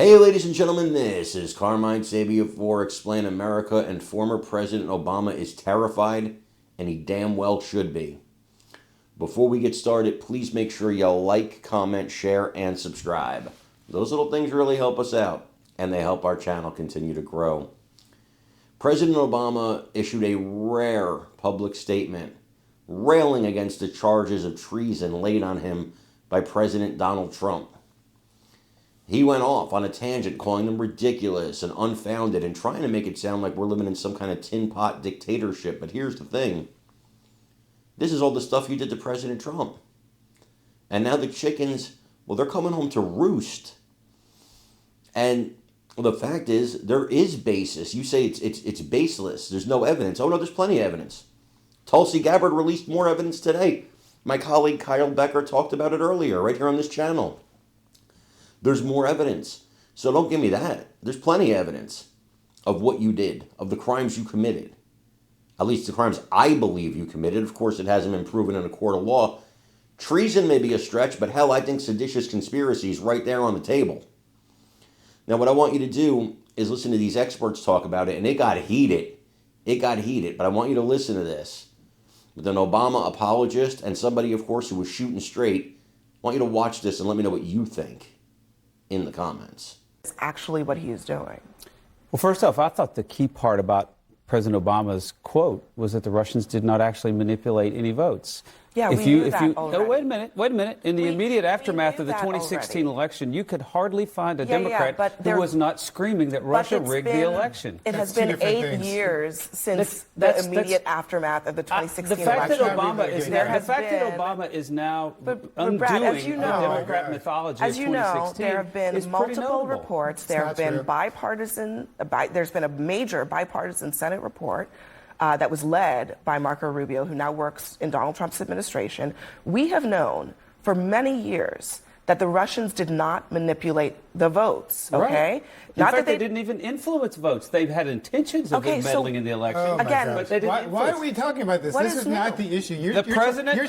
Hey, ladies and gentlemen, this is Carmine Sabia for Explain America, and former President Obama is terrified, and he damn well should be. Before we get started, please make sure you like, comment, share, and subscribe. Those little things really help us out, and they help our channel continue to grow. President Obama issued a rare public statement railing against the charges of treason laid on him by President Donald Trump. He went off on a tangent, calling them ridiculous and unfounded and trying to make it sound like we're living in some kind of tin pot dictatorship. But here's the thing. This is all the stuff you did to President Trump. And now the chickens, well, they're coming home to roost. And the fact is, there is basis. You say it's baseless. There's no evidence. Oh, no, there's plenty of evidence. Tulsi Gabbard released more evidence today. My colleague Kyle Becker talked about it earlier, right here on this channel. There's more evidence. So don't give me that. There's plenty of evidence of what you did, of the crimes you committed. At least the crimes I believe you committed. Of course, it hasn't been proven in a court of law. Treason may be a stretch, but hell, I think seditious conspiracy is right there on the table. Now, what I want you to do is listen to these experts talk about it, and it got heated. It got heated, but I want you to listen to this. With an Obama apologist and somebody, of course, who was shooting straight. I want you to watch this and let me know what you think in the comments. It's actually what he is doing. Well, first off, I thought the key part about President Obama's quote was that the Russians did not actually manipulate any votes. Yeah, we knew that already. Oh, wait a minute. In the immediate aftermath of the 2016 election, you could hardly find a Democrat who was not screaming that Russia rigged the election. It has been 8 years since the immediate aftermath of the 2016 election. The fact that Obama is now undoing Democrat mythology of 2016 there have been multiple reports. There have been there's been a major bipartisan Senate report that was led by Marco Rubio, who now works in Donald Trump's administration. We have known for many years that the Russians did not manipulate the votes, okay? Right. In fact, they didn't even influence votes. They've had intentions of meddling in the election. Oh Again, but they didn't why are we talking about this? This is not the issue. You're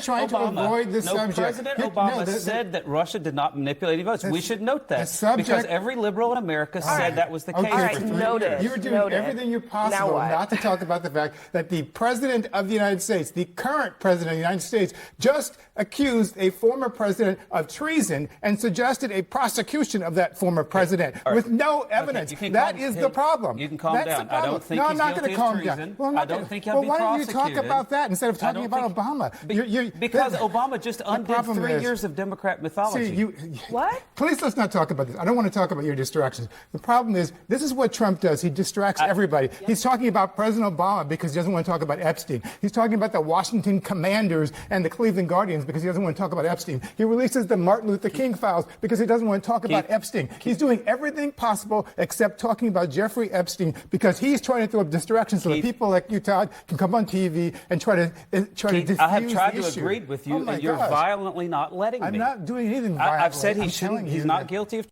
trying to avoid the subject. President Obama said that Russia did not manipulate any votes. We should note that because every liberal in America said that was the case. All right, noted. You're doing everything possible not to talk about the fact that the President of the United States, the current President of the United States, just accused a former president of treason and suggested a prosecution of that former president with no evidence. That is the problem. You can calm down. I don't think he's guilty of treason. I don't think he'll be prosecuted. Why don't you talk about that instead of talking about Obama? Because Obama just undid 3 years of Democrat mythology. What? Please, let's not talk about this. I don't want to talk about your distractions. The problem is, this is what Trump does. He distracts everybody. He's talking about President Obama because he doesn't want to talk about Epstein. He's talking about the Washington Commanders and the Cleveland Guardians because he doesn't want to talk about Epstein. He releases the Martin Luther King files because he doesn't want to talk about Epstein. He's doing everything possible except talking about Jeffrey Epstein because he's trying to throw up distractions so that people like you, Todd, can come on TV and try to diffuse the issue. I have tried to agree with you, and you're violently not letting me. I'm not doing anything violent. I've said he's not guilty of